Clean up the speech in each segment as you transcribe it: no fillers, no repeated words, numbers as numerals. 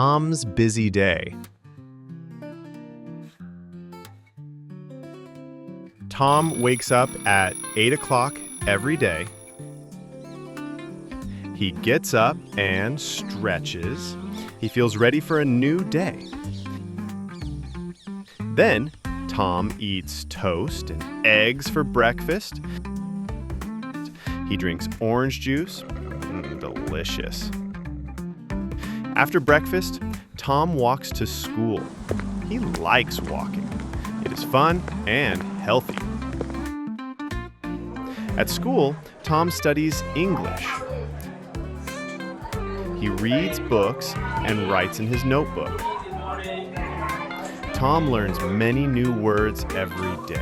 Tom's busy day. Tom wakes up at 8 o'clock every day. He gets up and stretches. He feels ready for a new day. Then, Tom eats toast and eggs for breakfast. He drinks orange juice. Delicious. After breakfast, Tom walks to school. He likes walking. It is fun and healthy. At school, Tom studies English. He reads books and writes in his notebook. Tom learns many new words every day.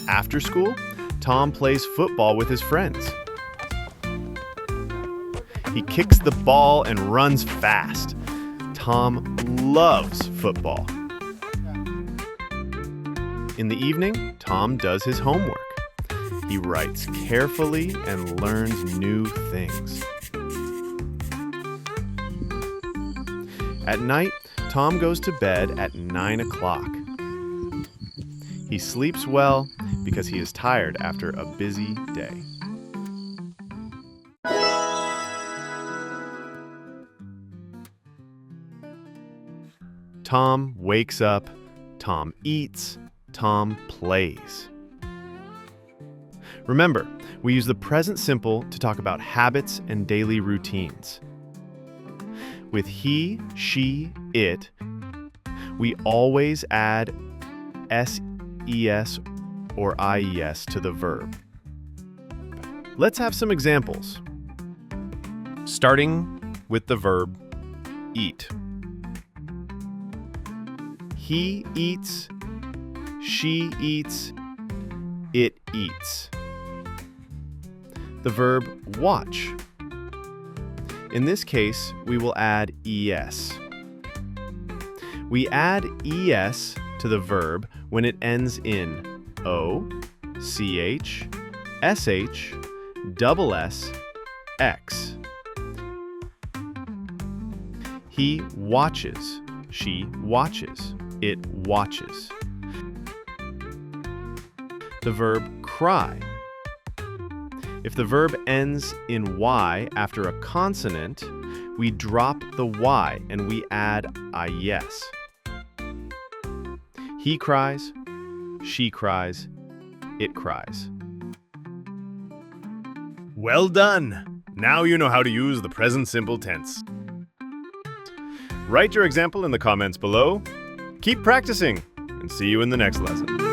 After school, Tom plays football with his friends. He kicks the ball and runs fast. Tom loves football. In the evening, Tom does his homework. He writes carefully and learns new things. At night, Tom goes to bed at 9 o'clock. He sleeps well because he is tired after a busy day. Tom wakes up, Tom eats, Tom plays. Remember, we use the present simple to talk about habits and daily routines. With he, she, it, we always add ses or ies to the verb. Let's have some examples. Starting with the verb eat. He eats, she eats, it eats. The verb watch. In this case, we will add es. We add es to the verb when it ends in o, ch, sh, double s, x. He watches, she watches, it watches. The verb cry. If the verb ends in y after a consonant, we drop the y and we add ies. He cries, she cries, it cries. Well done! Now you know how to use the present simple tense. Write your example in the comments below. Keep practicing, and see you in the next lesson.